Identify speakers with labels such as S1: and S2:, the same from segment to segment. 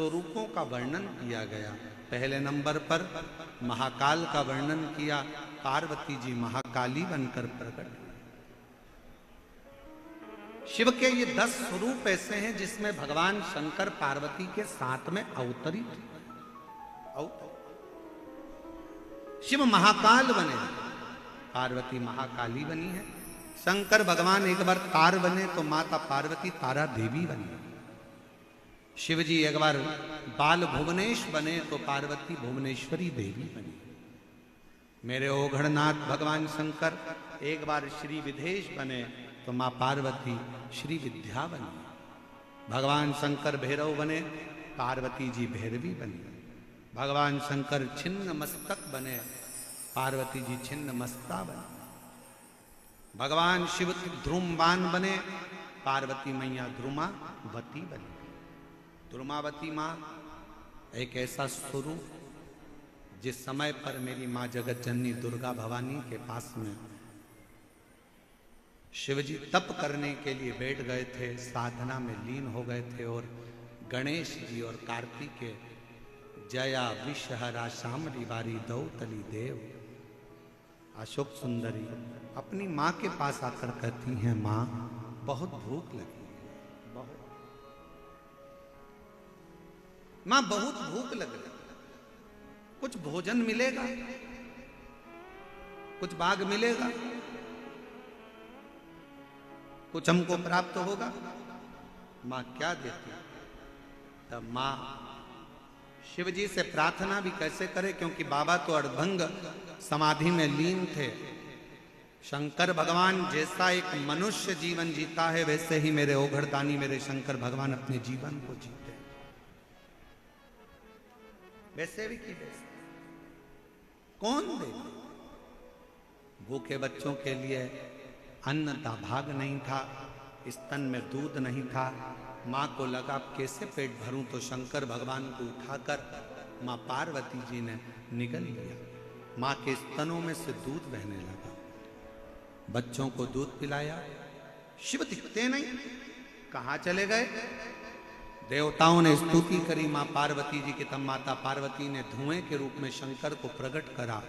S1: स्वरूपों का वर्णन किया गया। पहले नंबर पर महाकाल का वर्णन किया, पार्वती जी महाकाली बनकर प्रकट हुई। शिव के ये 10 स्वरूप ऐसे हैं जिसमें भगवान शंकर पार्वती के साथ में अवतरित। शिव महाकाल बने, पार्वती महाकाली बनी है। शंकर भगवान एक बार तार बने तो माता पार्वती तारा देवी बनी। शिव जी एक बार बाल भुवनेश बने तो पार्वती भुवनेश्वरी देवी बनी। मेरे ओघड़नाथ भगवान शंकर एक बार श्री विदेश बने तो मां पार्वती श्री विद्या बनी। भगवान शंकर भैरव बने, पार्वती जी भैरवी बनी। भगवान शंकर छिन्न मस्तक बने, पार्वती जी छिन्न मस्ता बनी। भगवान शिव ध्रुमवान बने, पार्वती मैया ध्रुमावती बनी। ध्रुमावती मां एक ऐसा स्वरूप जिस समय पर मेरी मां जगत जननी दुर्गा भवानी के पास में शिवजी तप करने के लिए बैठ गए थे, साधना में लीन हो गए थे, और गणेश जी और कार्तिकेय जया विषहरा शामली वारी दौतली देव अशोक सुंदरी अपनी मां के पास आकर कहती हैं, मां बहुत भूख लगी, मां बहुत भूख लग रही, कुछ भोजन मिलेगा, कुछ बाग मिलेगा, कुछ हमको प्राप्त होगा। मां क्या देती? तब मां शिव जी से प्रार्थना भी कैसे करे, क्योंकि बाबा तो अर्धभंग समाधि में लीन थे। शंकर भगवान जैसा एक मनुष्य जीवन जीता है वैसे ही मेरे ओघड़दानी मेरे शंकर भगवान अपने जीवन को जीते, वैसे भी की वैसे कौन दे? भूखे बच्चों के लिए अन्न का भाग नहीं था, स्तन में दूध नहीं था। मां को लगा कैसे पेट भरूं, तो शंकर भगवान को उठाकर मां पार्वती जी ने निगल लिया। मां के स्तनों में से दूध बहने लगा, बच्चों को दूध पिलाया। शिव दिखते नहीं, कहां चले गए? देवताओं ने स्तुति करी मां पार्वती जी की, तब माता पार्वती ने धुएं के रूप में शंकर को प्रकट करा,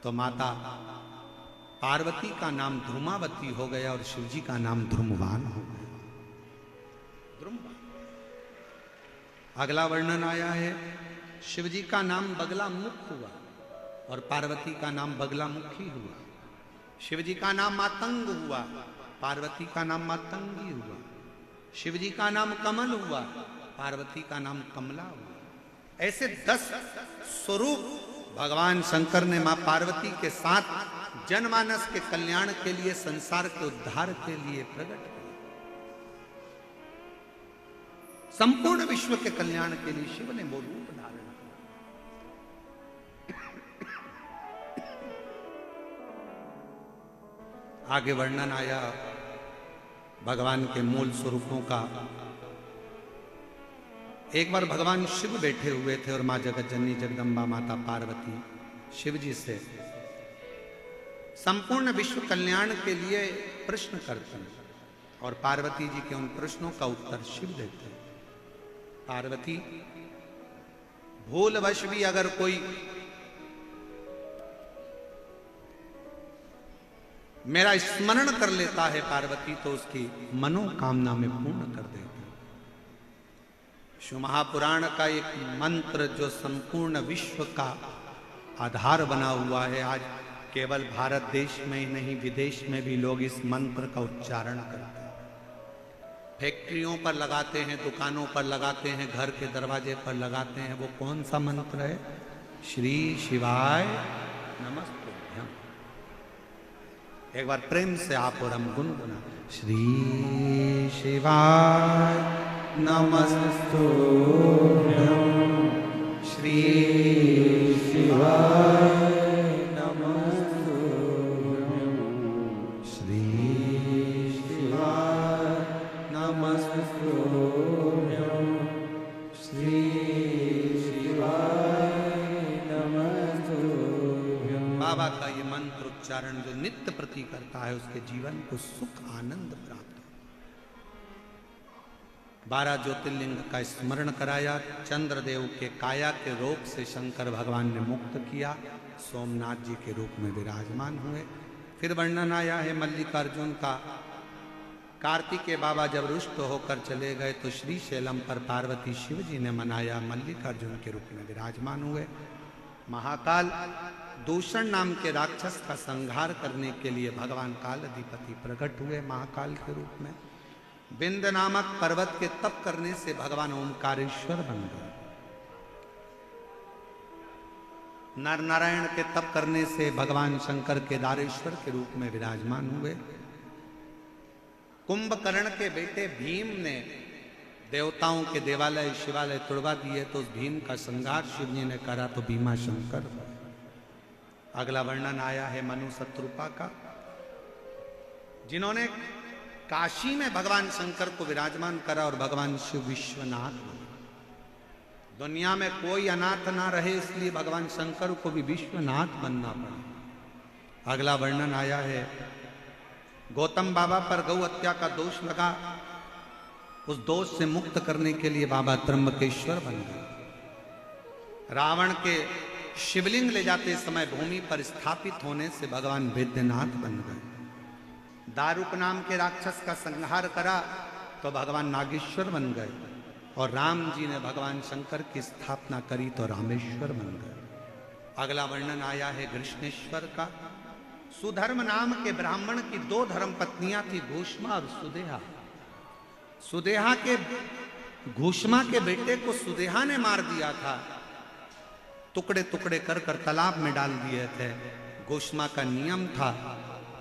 S1: तो माता पार्वती का नाम ध्रुमावती हो गया और शिवजी का नाम ध्रुमवान हो गया। ध्रुमवान। अगला वर्णन आया है, शिवजी का नाम बगला मुख हुआ और पार्वती का नाम बगला मुखी हुआ। शिवजी का नाम मातंग हुआ, पार्वती का नाम मातंगी हुआ। शिवजी का नाम कमल हुआ, पार्वती का नाम कमला हुआ। ऐसे 10 स्वरूप भगवान शंकर ने मां पार्वती के साथ जनमानस के कल्याण के लिए, संसार के उद्धार के लिए प्रकट किए। संपूर्ण विश्व के कल्याण के लिए शिव ने वो रूप धारण किया। आगे वर्णन आया भगवान के मूल स्वरूपों का। एक बार भगवान शिव बैठे हुए थे और मां जगत जननी जगदम्बा माता पार्वती शिव जी से संपूर्ण विश्व कल्याण के लिए प्रश्न करते हैं और पार्वती जी के उन प्रश्नों का उत्तर शिव देते हैं। पार्वती, भूलवश भी अगर कोई मेरा स्मरण कर लेता है पार्वती, तो उसकी मनोकामना में पूर्ण कर देते हैं। शिव महापुराण का एक मंत्र जो संपूर्ण विश्व का आधार बना हुआ है, आज केवल भारत देश में ही नहीं विदेश में भी लोग इस मंत्र का उच्चारण करते हैं। फैक्ट्रियों पर लगाते हैं, दुकानों पर लगाते हैं, घर के दरवाजे पर लगाते हैं। वो कौन सा मंत्र है? श्री शिवाय नमस्तुभ्यम। एक बार प्रेम से आप और हम गुनगुना, श्री शिवाय नमस्तुभ्यम, श्री शिवाय बाबा का ये मंत्र उच्चारण जो नित्य प्रति करता है उसके जीवन को सुख आनंद प्राप्त हो। 12 ज्योतिर्लिंग का स्मरण कराया। चंद्रदेव के काया के रोग से शंकर भगवान ने मुक्त किया, सोमनाथ जी के रूप में विराजमान हुए। फिर वर्णन आया है मल्लिकार्जुन का। कार्तिकेय बाबा जब रुष्ट होकर चले गए तो श्री शैलम पर पार्वती शिव जी ने मनाया, मल्लिकार्जुन के रूप में विराजमान हुए। महाकाल दूषण नाम के राक्षस का संहार करने के लिए भगवान काल अधिपति प्रकट हुए महाकाल के रूप में। बिंद नामक पर्वत के तप करने से भगवान ओमकारेश्वर बन गए। नर नारायण के तप करने से भगवान शंकर केदारेश्वर के रूप में विराजमान हुए। कुंभकर्ण के बेटे भीम ने देवताओं के देवालय शिवालय तुड़वा दिए तो उस भीम का संहार शिव जी ने करा तो भीमा शंकर। अगला वर्णन आया है मनु शत्रुपा का, जिन्होंने काशी में भगवान शंकर को विराजमान करा और भगवान शिव विश्वनाथ बने। दुनिया में कोई अनाथ ना रहे इसलिए भगवान शंकर को भी विश्वनाथ बनना पड़ा। अगला वर्णन आया है गौतम बाबा पर गौ हत्या का दोष लगा, उस दोष से मुक्त करने के लिए बाबा त्र्यंबकेश्वर बन गए। रावण के शिवलिंग ले जाते समय भूमि पर स्थापित होने से भगवान वैद्यनाथ बन गए। दारुक नाम के राक्षस का संहार करा तो भगवान नागेश्वर बन गए और राम जी ने भगवान शंकर की स्थापना करी तो रामेश्वर बन गए। अगला वर्णन आया है कृष्णेश्वर का। सुधर्म नाम के ब्राह्मण की 2 धर्म पत्नियां थी, घूष्मा और सुदेहा। सुदेहा के घूष्मा के बेटे को सुदेहा ने मार दिया था, टुकड़े टुकड़े कर कर तालाब में डाल दिए थे। घूष्मा का नियम था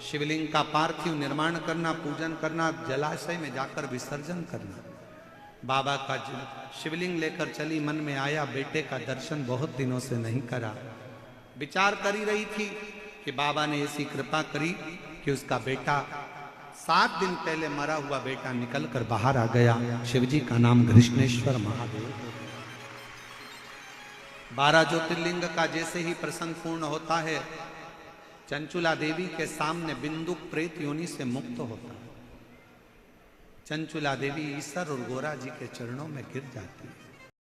S1: शिवलिंग का पार्थिव निर्माण करना, पूजन करना, जलाशय में जाकर विसर्जन करना। बाबा का शिवलिंग लेकर चली, मन में आया बेटे का दर्शन बहुत दिनों से नहीं करा। विचार करी रही थी कि बाबा ने ऐसी कृपा करी कि उसका बेटा 7 दिन पहले मरा हुआ बेटा निकलकर बाहर आ गया। शिवजी का नाम कृष्णेश्वर महादेव। 12 ज्योतिर्लिंग का जैसे ही प्रसंग पूर्ण होता है, चंचुला देवी के सामने बिंदु प्रेत योनि से मुक्त होता है। चंचुला देवी ईश्वर और गोरा जी के चरणों में गिर जाती है।